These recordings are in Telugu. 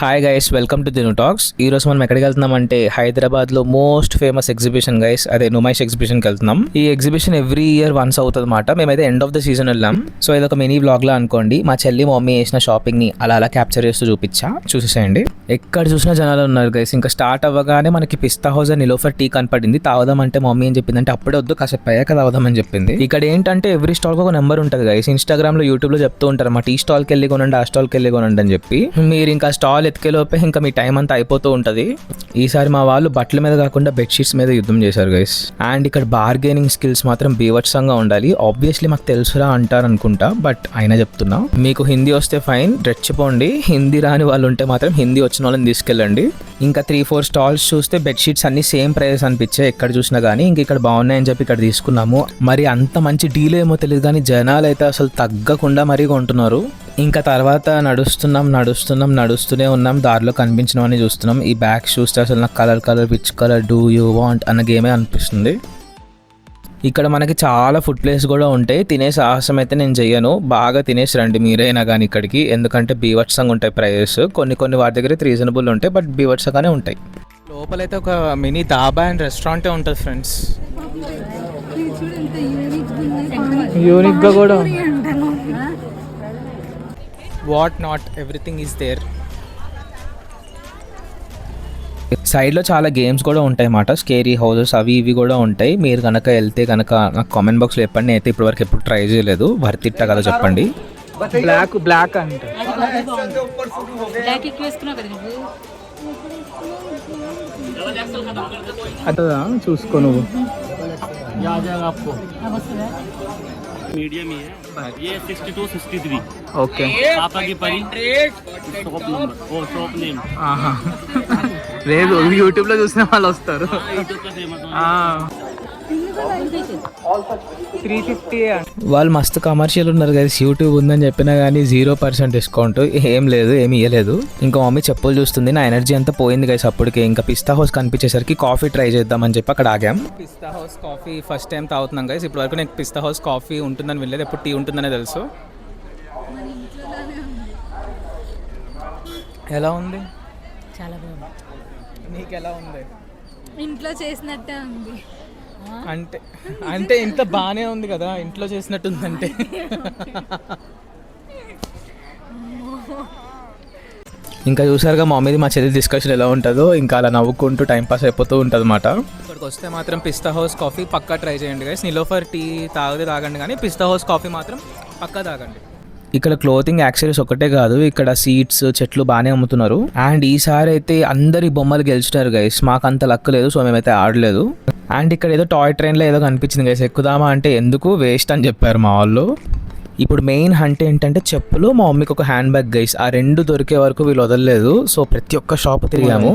Hi guys, welcome to Dinu talks. ఈరోజు మనం ఎక్కడికి వెళ్తున్నామంటే హైదరాబాద్లో మోస్ట్ ఫేమస్ ఎగ్జిబిషన్ గైస్, అదే నుమైష్ ఎగ్జిబిషన్కి వెళ్తున్నాం. ఈ ఎగ్జిబిషన్ ఎవ్రీ ఇయర్ వన్స్ అవుతుంది అన్నమాట. మేమైతే ఎండ్ ఆఫ్ ద సీజన్ వెళ్ళాం. సో ఇదొక మినీ వ్లాగ్ లా అనుకోండి. మా చెల్లి మమ్మీ చేసిన షాపింగ్ ని అలా క్యాప్చర్ చేస్తూ చూసేసేయండి. ఎక్కడ చూసినా జనాలు ఉన్నారు గైస్. ఇంకా స్టార్ట్ అవ్వగానే మనకి పిస్తా హౌస్ అండ్ నిలోఫర్ టీ కనపడింది. తాగుదామంటే మమ్మీ ఏం చెప్పిందంటే అప్పుడే వద్దు, కాసేపు అయ్యాక తాగుదామని చెప్పింది. ఇక్కడ ఏంటంటే ఎవ్రీ స్టాల్ కి ఒక నెంబర్ ఉంటుంది గైస్. ఇన్స్టాగ్రామ్ లో, యూట్యూబ్ లో చెప్తూ ఉంటారు మా టీ స్టాల్ కి వెళ్ళి కొనండి, ఆ స్టాల్ కి వెళ్ళి కొనండి అని చెప్పి. మీరు ఇంకా స్టాల్ ఎత్తుకెలోపే ఇంకా మీ టైం అంతా అయిపోతూ ఉంటుంది. ఈసారి మా వాళ్ళు బట్టల మీద కాకుండా బెడ్షీట్స్ మీద యుద్ధం చేశారు గైస్. అండ్ ఇక్కడ బార్గెనింగ్ స్కిల్స్ మాత్రం బీభత్సంగా ఉండాలి. ఆబ్వియస్లీ మాకు తెలుసురా అంటారు అనుకుంటా, బట్ అయినా చెప్తున్నా, మీకు హిందీ వస్తే ఫైన్, రెచ్చిపోండి. హిందీ రాని వాళ్ళు ఉంటే మాత్రం హిందీ వచ్చిన వాళ్ళని తీసుకెళ్ళండి. ఇంకా 3-4 స్టాల్స్ చూస్తే బెడ్షీట్స్ అన్ని సేమ్ ప్రైస్ అనిపించాయి ఎక్కడ చూసినా కానీ. ఇంక ఇక్కడ బాగున్నాయని చెప్పి ఇక్కడ తీసుకున్నాము. మరి అంత మంచి డీల్ ఏమో తెలియదు కానీ జనాలు అయితే అసలు తగ్గకుండా మరీ కొంటున్నారు. ఇంకా తర్వాత నడుస్తూనే ఉన్నాం. దారిలో కనిపించినవన్నీ చూస్తున్నాం. ఈ బ్యాగ్స్ చూస్తే అసలు నాకు colour which colour do you want అన్న గేమే అనిపిస్తుంది. ఇక్కడ మనకి చాలా ఫుడ్ ప్లేస్ కూడా ఉంటాయి. తినే సాహసం అయితే నేను చెయ్యను. బాగా తినేసి రండి మీరైనా కానీ ఇక్కడికి, ఎందుకంటే బీభత్సంగా ఉంటాయి ప్రైజెస్. కొన్ని వాటి దగ్గర రీజనబుల్ ఉంటాయి, బట్ బీభత్సంగానే ఉంటాయి. లోపలైతే ఒక మినీ దాబా అండ్ రెస్టారెంటే ఉంటుంది ఫ్రెండ్స్. యూనిక్గా కూడా what not everything is there. సైడ్లో చాలా గేమ్స్ కూడా ఉంటాయి అన్నమాట. స్కేరీ హౌసెస్ అవి ఇవి కూడా ఉంటాయి. మీరు కనుక వెళ్తే కనుక నాకు కామెంట్ బాక్స్లో చెప్పండి. నేనైతే ఇప్పటివరకు ఎప్పుడు ట్రై చేయలేదు. వర్తిట్ట కదా చెప్పండి. బ్లాక్ అంటే అదా చూసుకో నువ్వు. मीडियम ही है ये 62-63 ఓకే. पापा की परी शॉप नंबर ओ शॉप नेम లేదు, యూట్యూబ్ లో చూసిన వాళ్ళు వస్తారు. यूट्यूब का फेमस 350. వాళ్ళు మస్తు కమర్షియల్ ఉన్నారు కదా. యూట్యూబ్ ఉందని చెప్పినా కానీ 0% డిస్కౌంట్ ఏం లేదు, ఏమి ఇవ్వలేదు. ఇంకా మమ్మీ చెప్పులు చూస్తుంది. నా ఎనర్జీ అంతా పోయింది గైస్ అప్పటికే. ఇంకా పిస్తా హౌస్ కనిపించేసరికి కాఫీ ట్రై చేద్దామని చెప్పి అక్కడ ఆగాం. Pista House coffee first time తాగుతున్నాం గైస్. ఇప్పటి వరకు నాకు పిస్తా హౌస్ కాఫీ ఉంటుందని వెళ్ళలేదు, ఎప్పుడు టీ ఉంటుందనే తెలుసు. ఎలా ఉంది? చాలా బాగుంది. నీకు ఎలా ఉంది? ఇంట్లో చేసినట్టే ఉంది. అంటే ఇంత బాగానే ఉంది కదా, ఇంట్లో చేసినట్టుందంటే. ఇంకా చూసారుగా మా మమ్మీది మా చెల్లి డిస్కషన్ ఎలా ఉంటుందో. ఇంకా అలా నవ్వుకుంటూ టైంపాస్ అయిపోతూ ఉంటుంది అన్నమాట. ఇక్కడికి వస్తే మాత్రం పిస్తా హౌస్ కాఫీ పక్కా ట్రై చేయండి గైస్. నిలోఫర్ టీ తాగండి కానీ పిస్తా హౌస్ కాఫీ మాత్రం పక్కా తాగండి. ఇక్కడ క్లోతింగ్ యాక్సెసరీస్ ఒకటే కాదు, ఇక్కడ సీట్స్, చెట్లు బాగానే అమ్ముతున్నారు. అండ్ ఈసారి అయితే అందరి బొమ్మలు గెలిచినారు గైస్. మాకు అంత లక్ లేదు, సో మేమైతే ఆడలేదు. అండ్ ఇక్కడ ఏదో టాయ్ ట్రైన్లో ఏదో కనిపించింది గైస్. ఎక్కుదామా అంటే ఎందుకు, వేస్ట్ అని చెప్పారు మా వాళ్ళు. ఇప్పుడు మెయిన్ హంట్ ఏంటంటే చెప్పులు, మా మమ్మీకి ఒక హ్యాండ్ బ్యాగ్ గైస్. ఆ రెండు దొరికే వరకు వీళ్ళు వదలలేదు. సో ప్రతి ఒక్క షాప్ తిరిగాము.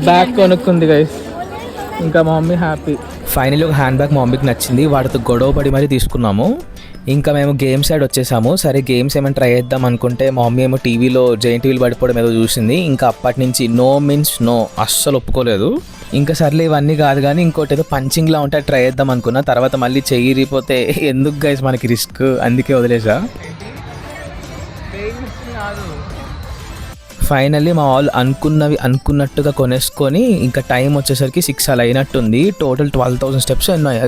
బ్యాగ్ కొనుక్కుంది గైస్. ఇంకా మా మమ్మీ హ్యాపీ. ఫైనల్లీ ఒక హ్యాండ్ బ్యాగ్ మా మమ్మీకి నచ్చింది. వాటితో గొడవ పడి మరీ తీసుకున్నాము. ఇంకా మేము గేమ్ సైడ్ వచ్చేసాము. సరే గేమ్స్ ఏమైనా ట్రై చేద్దాం అనుకుంటే మా మమ్మీ ఏమో టీవీలో జైంట్ టీవీలు పడిపోవడం ఏదో చూసింది. ఇంకా అప్పటి నుంచి నో మీన్స్ నో, అస్సలు ఒప్పుకోలేదు. ఇంకా సర్లే ఇవన్నీ కాదు కానీ ఇంకోటి ఏదో పంచింగ్లా ఉంటే ట్రై చేద్దాం అనుకున్నా. తర్వాత మళ్ళీ చెయ్యిరిపోతే ఎందుకు గైస్ మనకి రిస్క్, అందుకే వదిలేసా. ఫైనల్లీ మా వాళ్ళు అనుకున్నట్టుగా కొనేసుకొని ఇంకా టైం వచ్చేసరికి 6 అలా అయినట్టుంది. టోటల్ 12,000 స్టెప్స్ అయినాయి,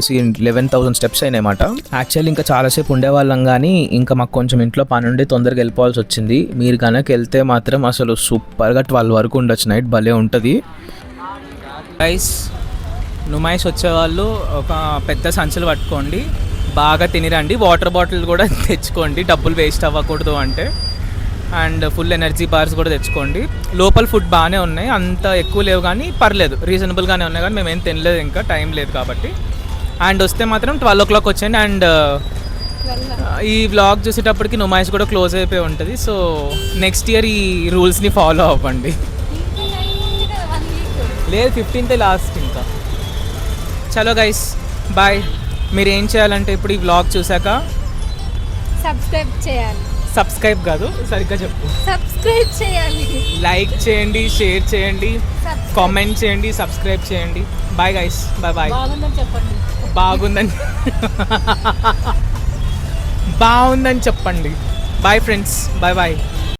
11,000 స్టెప్స్ అయినాయి అన్నమాట. యాక్చువల్లీ ఇంకా చాలాసేపు ఉండేవాళ్ళం కానీ ఇంకా మాకు కొంచెం ఇంట్లో పని ఉండి తొందరగా వెళ్ళిపోవాల్సి వచ్చింది. మీరు కనుక వెళ్తే మాత్రం అసలు సూపర్గా 12 వరకు ఉండొచ్చు నైట్, భలే ఉంటుంది. రైస్ నుమైష్ వచ్చేవాళ్ళు ఒక పెద్ద సంచులు పట్టుకోండి, బాగా తినిరండి. వాటర్ బాటిల్ కూడా తెచ్చుకోండి, డబ్బులు వేస్ట్ అవ్వకూడదు అంటే. అండ్ ఫుల్ ఎనర్జీ బార్స్ కూడా తెచ్చుకోండి. లోపల ఫుడ్ బాగానే ఉన్నాయి, అంత ఎక్కువ లేవు కానీ పర్లేదు, రీజనబుల్గానే ఉన్నాయి. కానీ మేము ఏం తినలేదు, ఇంకా టైం లేదు కాబట్టి. అండ్ వస్తే మాత్రం 12 o'clock వచ్చేయండి. అండ్ ఈ వ్లాగ్ చూసేటప్పటికి నుమైష్ కూడా క్లోజ్ అయిపోయి ఉంటుంది. సో నెక్స్ట్ ఇయర్ ఈ రూల్స్ని ఫాలో అవ్వండి. లేదు 15th లాస్ట్. ఇంకా చలో గైస్ బాయ్. మీరు ఏం చేయాలంటే ఇప్పుడు ఈ వ్లాగ్ చూసాక సబ్స్క్రైబ్ చేయాలి. సబ్స్క్రైబ్ కాదు, సరిగ్గా చెప్పు. సబ్స్క్రైబ్ చేయాలి, లైక్ చేయండి, షేర్ చేయండి, కామెంట్ చేయండి, సబ్స్క్రైబ్ చేయండి. Bye guys, bye bye. బాగుందని చెప్పండి. బాగుందని బాగుందని చెప్పండి. Bye friends, bye bye.